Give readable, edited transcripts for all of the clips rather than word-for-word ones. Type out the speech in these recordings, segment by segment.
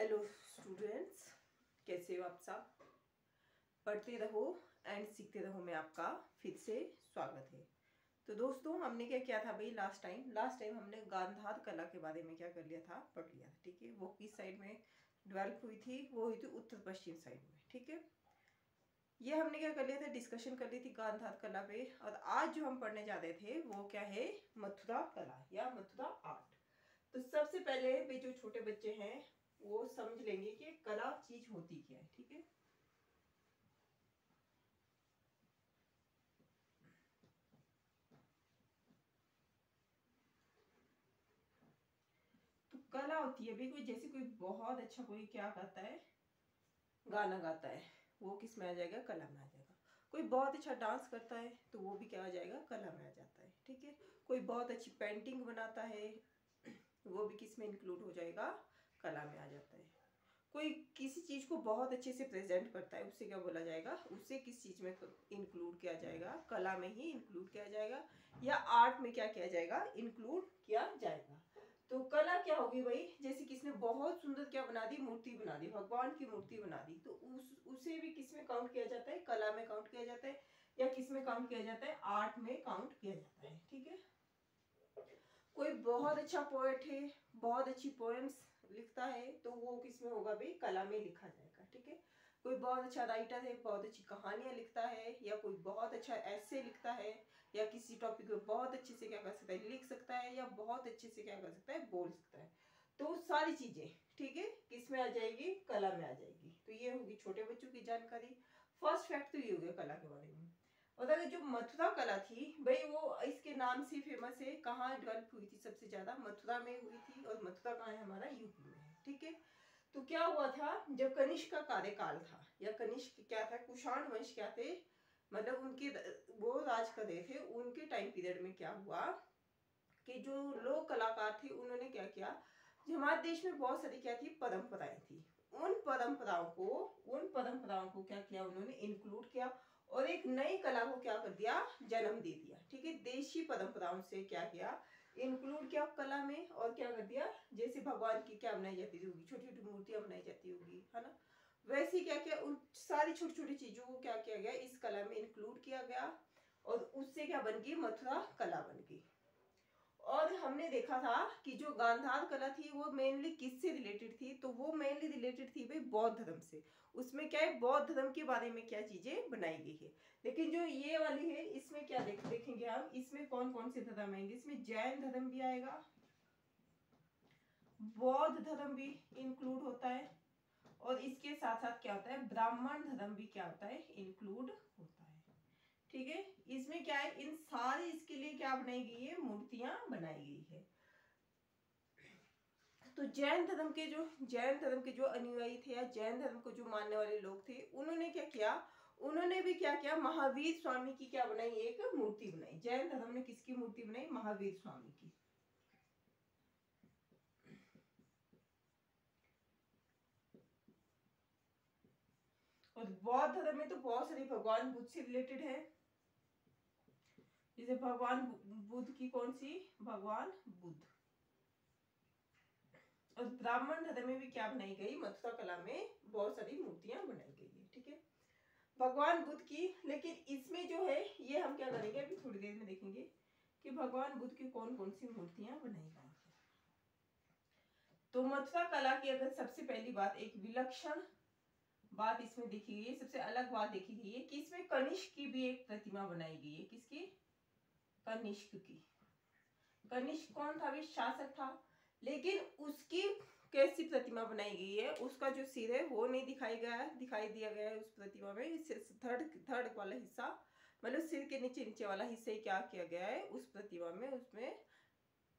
Hello students, कैसे हो आप सब। पढ़ते रहो एंड सीखते रहो में आपका फिर से स्वागत है। तो दोस्तों, हमने क्या किया था भाई लास्ट टाइम हमने गांधार कला के बारे में क्या कर लिया था, पढ़ लिया था। ठीक है, वो किस साइड में डेवलप हुई थी, वो हुई थी उत्तर पश्चिम साइड में। ठीक है, ये हमने क्या कर लिया था, डिस्कशन कर ली थी गांधार कला पे। और आज जो हम पढ़ने जा रहे थे वो क्या है, मथुरा कला या मथुरा आर्ट। तो सबसे पहले भी जो छोटे बच्चे हैं वो समझ लेंगे कि कला चीज होती क्या है। ठीक है, तो कला होती है भी कोई, जैसे कोई बहुत अच्छा कोई क्या करता है, गाना गाता है, वो किस में आ जाएगा, कला में आ जाएगा। कोई बहुत अच्छा डांस करता है तो वो भी क्या आ जाएगा, कला में आ जाता है। ठीक है, कोई बहुत अच्छी पेंटिंग बनाता है वो भी किस में इंक्लूड हो जाएगा, कला में आ जाता है। कोई किसी चीज को बहुत अच्छे से प्रेजेंट करता है, उससे क्या बोला जाएगा, उससे किस चीज में इंक्लूड किया जाएगा, कला में ही इंक्लूड किया जाएगा, या आर्ट में क्या किया जाएगा, इंक्लूड किया जाएगा। तो कला क्या होगी भाई, जैसे किसने बहुत सुंदर क्या बना दी, मूर्ति बना दी, भगवान की मूर्ति बना दी, तो उसे भी किस में काउंट किया जाता है, कला में काउंट किया जाता है, या किस में काउंट किया जाता है, आर्ट में काउंट किया जाता है। ठीक है, कोई बहुत अच्छा पोएट है, बहुत अच्छी पोएम्स लिखता है, तो वो किसमें होगा भाई, कला में लिखा जाएगा। ठीक है, कोई बहुत अच्छा राइटर है, बहुत अच्छी कहानियां लिखता है, या कोई बहुत अच्छा ऐसे लिखता है, या किसी टॉपिक पे बहुत अच्छे से क्या कर सकता है, लिख सकता है, या बहुत अच्छे से क्या कर सकता है, बोल सकता है। तो सारी चीजें ठीक है किसमें आ जाएगी, कला में आ जाएगी। तो ये होगी छोटे बच्चों की जानकारी। फर्स्ट फैक्ट तो ये हो गया कला के बारे में। और अगर जो मथुरा कला थी भाई, वो इसके नाम से फेमस है। कहाँ डेवलप हुई थी सबसे ज्यादा, मथुरा में हुई थी। और मथुरा कहाँ है, हमारा यूपी में है। ठीक है, तो क्या हुआ था, जब कनिष्क का कार्यकाल था, या कनिष्क क्या था, कुषाण वंश क्या थे, मतलब उनके वो राज कर रहे थे, उनके टाइम पीरियड में क्या हुआ कि जो लोक कलाकार थे उन्होंने क्या किया, जो हमारे देश में बहुत सारी क्या थी, परंपराएं थी, उन परंपराओं को क्या किया, उन्होंने इंक्लूड किया और एक नई कला को क्या कर दिया, जन्म दे दिया। ठीक है, देशी परंपराओं से क्या किया, इंक्लूड किया कला में, और क्या कर दिया, जैसे भगवान की क्या बनाई जाती होगी, छोटी छोटी मूर्तियां बनाई जाती होगी, है ना, वैसे क्या किया, उन सारी छोटी छोटी चीजों को क्या किया गया, इस कला में इंक्लूड किया गया, और उससे क्या बन गई, मथुरा कला बन गई। और हमने देखा था कि जो गांधार कला थी वो मेनली किससे रिलेटेड थी, तो वो मेनली रिलेटेड थी भाई बौद्ध धर्म से। उसमें क्या है, बौद्ध धर्म के बारे में क्या चीजें बनाई गई है। लेकिन जो ये वाली है इसमें क्या देखेंगे हम, इसमें कौन कौन से धर्म आएंगे, इसमें जैन धर्म भी आएगा, बौद्ध धर्म भी इंक्लूड होता है, और इसके साथ साथ क्या होता है, ब्राह्मण धर्म भी क्या होता है, इंक्लूड होता है। ठीक है, इसमें क्या है, इन सारी इसके लिए क्या बनाई गई है, मूर्तियां बनाई गई है। तो जैन धर्म के जो अनुयायी थे, या जैन धर्म को जो मानने वाले लोग थे, उन्होंने क्या किया, उन्होंने भी क्या किया, महावीर स्वामी की क्या बनाई, एक मूर्ति बनाई। जैन धर्म ने किसकी मूर्ति बनाई, महावीर स्वामी की। और बौद्ध धर्म में तो बहुत सारे भगवान बुद्ध से रिलेटेड है, जैसे भगवान बुद्ध की कौन सी, भगवान बुद्ध। और ब्राह्मण धर्म में भी क्या बनाई गई, मथुरा कला में बहुत सारी मूर्तियां बनाई गई है। ठीक है, भगवान बुद्ध की, लेकिन इसमें जो है ये हम क्या करेंगे, अभी थोड़ी देर में देखेंगे कि भगवान बुद्ध की कौन कौन सी मूर्तियां बनाई गई हैं। तो मथुरा कला की अगर सबसे पहली बात, एक विलक्षण बात इसमें देखी गई, सबसे अलग बात देखी गई है कि इसमें कनिष्क की भी एक प्रतिमा बनाई गई है। किसकी, कनिष्क की। कनिष्क कौन था, भी शासक था, लेकिन उसकी कैसी प्रतिमा बनाई गई है, उसका जो सिर है वो नहीं दिखाई गया है, दिखाई दिया गया है उस प्रतिमा में थर्ड थर्ड वाला हिस्सा, मतलब सिर के नीचे नीचे वाला हिस्सा ही क्या किया गया है, उस प्रतिमा में उसमें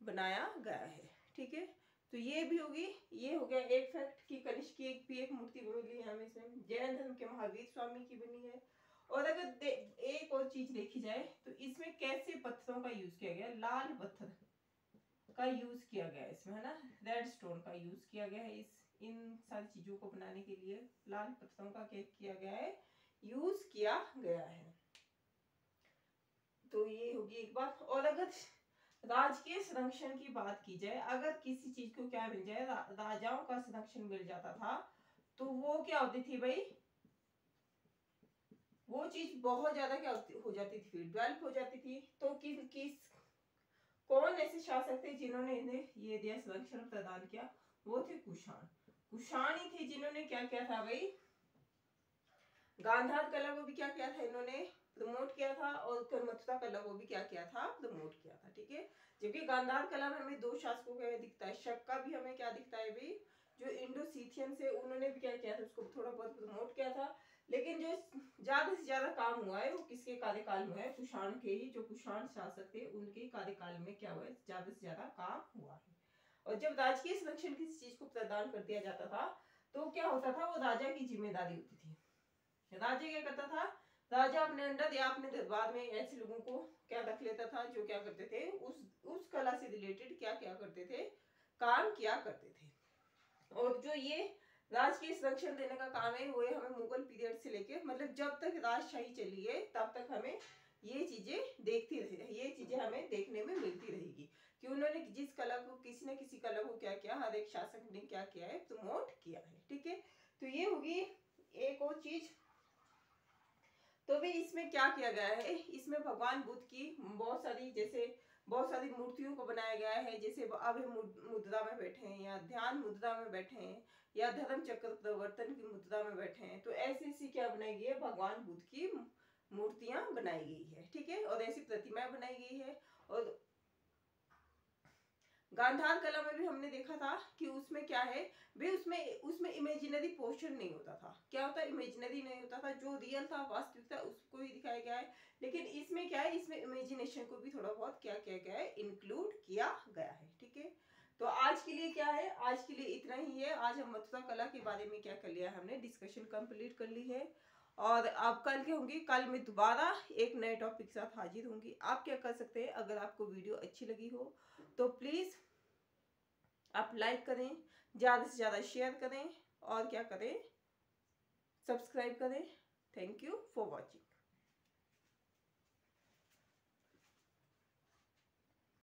बनाया गया है। ठीक है, तो ये भी होगी, ये हो गया एक फैक्ट कि कनिष्क की एक भी एक मूर्ति मिली है हमें इसमें। जैन धर्म के महावीर स्वामी की बनी है। और अगर एक और चीज देखी जाए तो इसमें कैसे पत्थरों का यूज किया गया, लाल पत्थर का यूज किया गया है इसमें, है ना, रेड स्टोन का यूज किया गया है। इस इन सारी चीजों को बनाने के लिए लाल पत्थरों का क्या किया गया है, यूज किया गया है। तो ये होगी एक बात। और अगर राजकीय संरक्षण की बात की जाए, अगर किसी चीज को क्या मिल जाए, राजाओं का संरक्षण मिल जाता था, तो वो क्या होती थी भाई, वो चीज बहुत ज्यादा क्या हो जाती थी, डेवलप हो जाती थी। तो किस कौन ऐसे शासक थे जिन्होंने इन्हें ये दिया, संरक्षण प्रदान किया, वो थे कुषाण। कुषाण ही थे जिन्होंने क्या किया था भाई, गांधार कला को भी क्या किया था इन्होंने, प्रमोट किया था, और मथुरा कला को भी क्या किया था, प्रमोट किया था। ठीक है, जबकि गांधार कला में हमें 2 शासकों का दिखता है, शक का भी हमें क्या दिखता है भाई, जो इंडो सीथियन से, उन्होंने भी क्या किया था, उसको थोड़ा बहुत प्रमोट किया था। लेकिन जो ज्यादा से ज्यादा काम हुआ है वो किसके कार्यकाल में है, कुषाण के ही, जो कुषाण शासक थे उनके कार्यकाल में क्या हुआ है, ज्यादा से ज्यादा काम हुआ है। और जब राजकीय संरक्षण किसी चीज को प्रदान कर दिया जाता था, तो क्या होता था, वो राजा की जिम्मेदारी होती थी। राजा क्या करता था, राजा अपने अंडर या अपने दरबार में ऐसे लोगों को क्या रख लेता था, जो क्या करते थे, उस कला से रिलेटेड क्या क्या करते थे, काम किया करते थे। और जो ये राजकीय संरक्षण देने का काम है, वो हमें मुगल पीरियड से लेके, मतलब जब तक राजशाही चली है तब तक हमें ये चीजें देखती रहे, ये चीजें हमें देखने में मिलती रहेगी कि उन्होंने जिस कला को, किसी न किसी कला को क्या किया, हर एक शासक ने क्या किया है, प्रमोट किया है। ठीक है, तो ये होगी एक और चीज। तो भी इसमें क्या किया गया है, इसमें भगवान बुद्ध की बहुत सारी, जैसे बहुत सारी मूर्तियों को बनाया गया है, जैसे अब हम मुद्रा में बैठे हैं, या ध्यान मुद्रा में बैठे हैं, या धर्म चक्र प्रवर्तन की मुद्रा में बैठे हैं। तो ऐसी ऐसी क्या बनाई गई है, भगवान बुद्ध की मूर्तियां बनाई गई है। ठीक है, और ऐसी प्रतिमाएं बनाई गई है। और गांधार कला में भी हमने देखा था कि उसमें क्या है, वे उसमें उसमें इमेजिनरी पोर्शन नहीं होता था। क्या होता है, इमेजिनरी नहीं होता था, जो रियल था, वास्तविक था, उसको ही दिखाया गया है। लेकिन इसमें क्या है, इसमें इमेजिनेशन को भी थोड़ा बहुत क्या किया गया है, इंक्लूड किया गया है। ठीक है, तो आज के लिए क्या है, आज के लिए इतना ही है। आज हम मथुरा कला के बारे में क्या कर लिया, हमने डिस्कशन कंप्लीट कर ली है। और अब कल क्या होंगी, कल मैं दोबारा एक नए टॉपिक के साथ हाजिर होंगी। आप क्या कर सकते हैं, अगर आपको वीडियो अच्छी लगी हो तो प्लीज आप लाइक करें, ज़्यादा से ज़्यादा शेयर करें, और क्या करें, सब्सक्राइब करें। Thank you for watching.